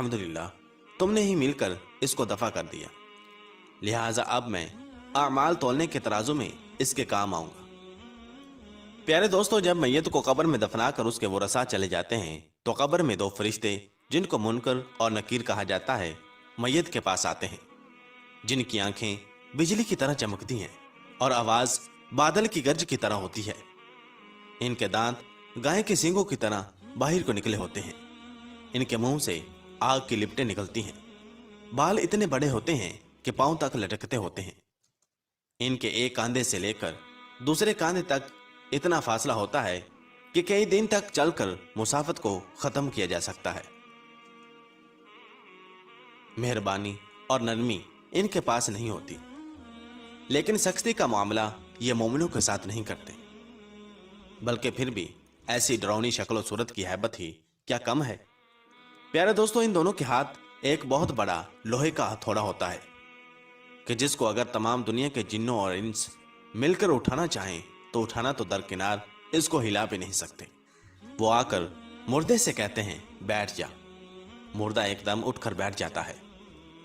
अल्हम्दुलिल्लाह तुमने ही मिलकर इसको दफा कर दिया, लिहाजा अब मैं आमाल तोलने के तराजू में इसके काम आऊंगा। प्यारे दोस्तों, जब मैयत को कब्र में दफना कर उसके वरसा चले जाते हैं तो कब्र में दो फरिश्ते जिनको मुनकर और नकीर कहा जाता है मैयत के पास आते हैं, जिनकी आंखें बिजली की तरह चमकती हैं और आवाज बादल की गर्ज की तरह होती है। इनके दांत गाय के सींगों की तरह बाहर को निकले होते हैं। इनके मुंह से आग की लिपटें निकलती हैं। बाल इतने बड़े होते हैं कि पांव तक लटकते होते हैं। इनके एक कांधे से लेकर दूसरे कांधे तक इतना फासला होता है कि कई दिन तक चलकर मुसाफत को खत्म किया जा सकता है। मेहरबानी और नरमी इनके पास नहीं होती, लेकिन सख्ती का मामला ये मोमिनों के साथ नहीं करते, बल्कि फिर भी ऐसी डरावनी शक्ल सूरत की हैबत ही क्या कम है। प्यारे दोस्तों, इन दोनों के हाथ एक बहुत बड़ा लोहे का हथौड़ा होता है कि जिसको अगर तमाम दुनिया के जिन्नों और इंस मिलकर उठाना चाहें तो उठाना तो दरकिनार इसको हिला भी नहीं सकते। वो आकर मुर्दे से कहते हैं बैठ जा। मुर्दा एकदम उठकर बैठ जाता है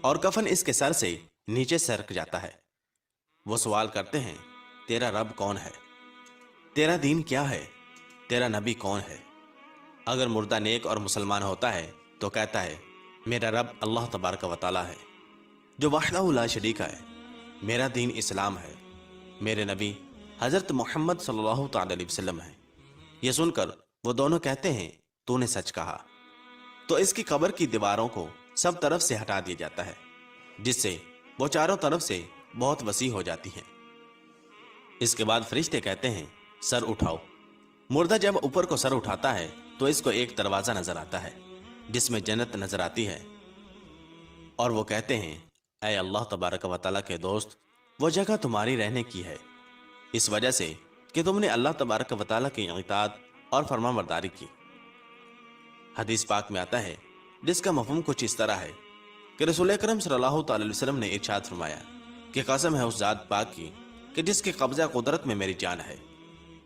और कफन इसके सर से नीचे सरक जाता है। वो सवाल करते हैं तेरा रब कौन है, तेरा दीन क्या है, तेरा नबी कौन है। अगर मुर्दा नेक और मुसलमान होता है तो कहता है मेरा रब अल्लाह तबारक व तआला है जो वहदहू ला शरीक है, मेरा दीन इस्लाम है, मेरे नबी हजरत मोहम्मद सल्लल्लाहु अलैहि वसल्लम है। यह सुनकर वो दोनों कहते हैं तूने सच कहा। तो इसकी कब्र की दीवारों को सब तरफ से हटा दिया जाता है, जिससे वो चारों तरफ से बहुत वसी हो जाती हैं। इसके बाद फरिश्ते कहते हैं सर उठाओ। मुर्दा जब ऊपर को सर उठाता है तो इसको एक दरवाजा नजर आता है जिसमें जन्नत नजर आती है, और वो कहते हैं ऐ अल्लाह तबारक व तआला के दोस्त, वो जगह तुम्हारी रहने की है, इस वजह से कि तुमने अल्लाह तबारक व तआला की इताअत और फरमाबरदारी की। हदीस पाक में आता है जिसका मफहूम कुछ इस तरह है कि रसूल अकरम सल्लल्लाहु अलैहि वसल्लम ने इरशाद फरमाया कि कसम है उस जात पाक की कि जिसके कब्जा कुदरत में मेरी जान है,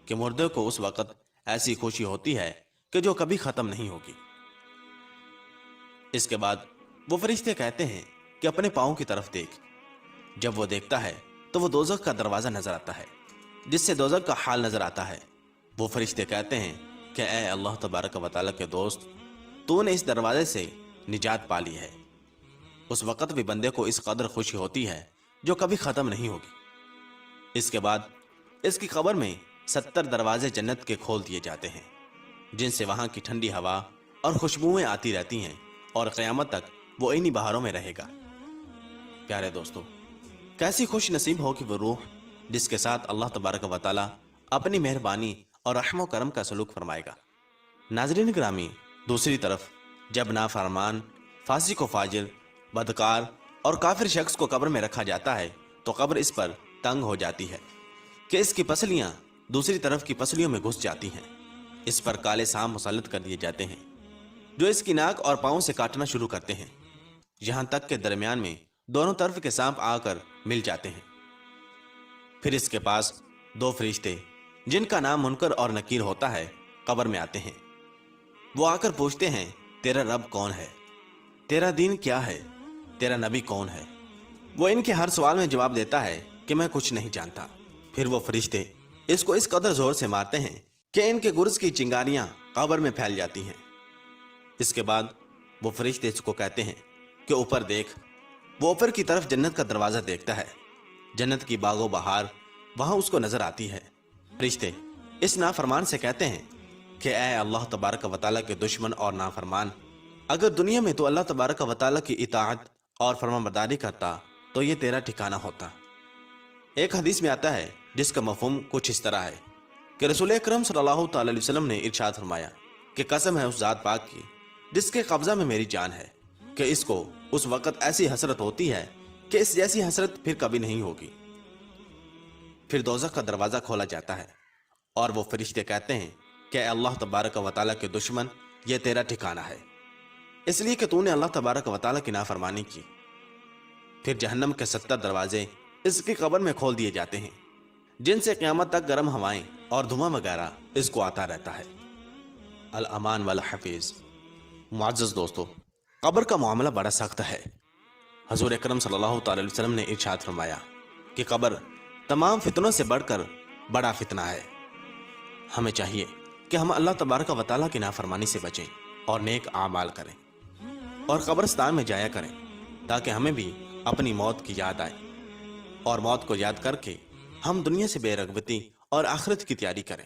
कि मुर्दे को उस वक़्त ऐसी खुशी होती है कि जो कभी खत्म नहीं होगी। इसके बाद वो फरिश्ते कहते हैं कि अपने पाँव की तरफ देख। जब वो देखता है तो वो दोज़ख का दरवाजा नजर आता है जिससे दोज़ख का हाल नजर आता है। वो फरिश्ते कहते हैं कि ऐ अल्लाह तबारक व तआला के दोस्त, तूने इस दरवाजे से निजात पा ली है। उस वक़्त भी बंदे को इस कदर खुशी होती है जो कभी खत्म नहीं होगी। इसके बाद इसकी कब्र में 70 दरवाजे जन्नत के खोल दिए जाते हैं, जिनसे वहां की ठंडी हवा और खुशबुएं आती रहती हैं और क़यामत तक वो इन्हीं बहारों में रहेगा। प्यारे दोस्तों, कैसी खुश नसीब होगी वो रूह जिसके साथ अल्लाह तबारक व तआला अपनी मेहरबानी और रहम करम का सलूक फरमाएगा। नाज़रीन ग्रामी, दूसरी तरफ जब नाफरमान, फासिक व फाजिर, बदकार और काफिर शख्स को कब्र में रखा जाता है तो कब्र इस पर तंग हो जाती है कि इसकी पसलियां दूसरी तरफ की पसलियों में घुस जाती हैं। इस पर काले सांप मुसल्लत कर दिए जाते हैं जो इसकी नाक और पांव से काटना शुरू करते हैं, यहां तक के दरमियान में दोनों तरफ के सांप आकर मिल जाते हैं। फिर इसके पास दो फरिश्ते जिनका नाम मुनकर और नकीर होता है कब्र में आते हैं। वो आकर पूछते हैं तेरा रब कौन है, तेरा दीन क्या है, तेरा नबी कौन है। वो इनके हर सवाल में जवाब देता है कि मैं कुछ नहीं जानता। फिर वो फरिश्ते इसको इस कदर जोर से मारते हैं कि इनके गुर्ज की चिंगारियां कब्र में फैल जाती हैं। इसके बाद वो फरिश्ते इसको कहते हैं कि ऊपर देख। वो ऊपर की तरफ जन्नत का दरवाजा देखता है। जन्नत की बागो बहार वहां उसको नजर आती है। फरिश्ते इस नाफरमान से कहते हैं कि ऐ अल्लाह तबारक व तआला के दुश्मन और नाफरमान, अगर दुनिया में तो अल्लाह तबारक व तआला की इताअत और फरमाबरदारी करता तो ये तेरा ठिकाना होता। एक हदीस में आता है जिसका मफहूम कुछ इस तरह है कि रसूल अकरम सल्लल्लाहु अलैहि वसल्लम ने इरशाद फरमाया कि कसम है उस जात पाक की जिसके कब्जा में मेरी जान है, कि इसको उस वक़्त ऐसी हसरत होती है कि इस जैसी हसरत फिर कभी नहीं होगी। फिर दोज़ख का दरवाज़ा खोला जाता है और वो फरिश्ते कहते हैं कि अल्लाह तबारक व तआला के दुश्मन, ये तेरा ठिकाना है इसलिए कि तूने अल्लाह तबारक व तआला की नाफरमानी की। फिर जहन्नम के 70 दरवाजे इसकी कब्र में खोल दिए जाते हैं, जिनसे क़यामत तक गर्म हवाएं और धुआं वगैरह इसको आता रहता है। अल अमान वल हफीज़। मुअज़्ज़ज़ दोस्तों, قبر کا معاملہ بڑا سخت ہے۔ حضور اکرم صلی اللہ تعالی علیہ وسلم نے ارشاد فرمایا کہ قبر تمام فتنوں سے بڑھ کر بڑا فتنہ ہے۔ ہمیں چاہیے کہ ہم اللہ تبارک و تعالیٰ کی نافرمانی سے بچیں اور نیک اعمال کریں اور قبرستان میں جایا کریں، تاکہ ہمیں بھی اپنی موت کی یاد آئے اور موت کو یاد کر کے ہم دنیا سے بے رغبتی اور آخرت کی تیاری کریں۔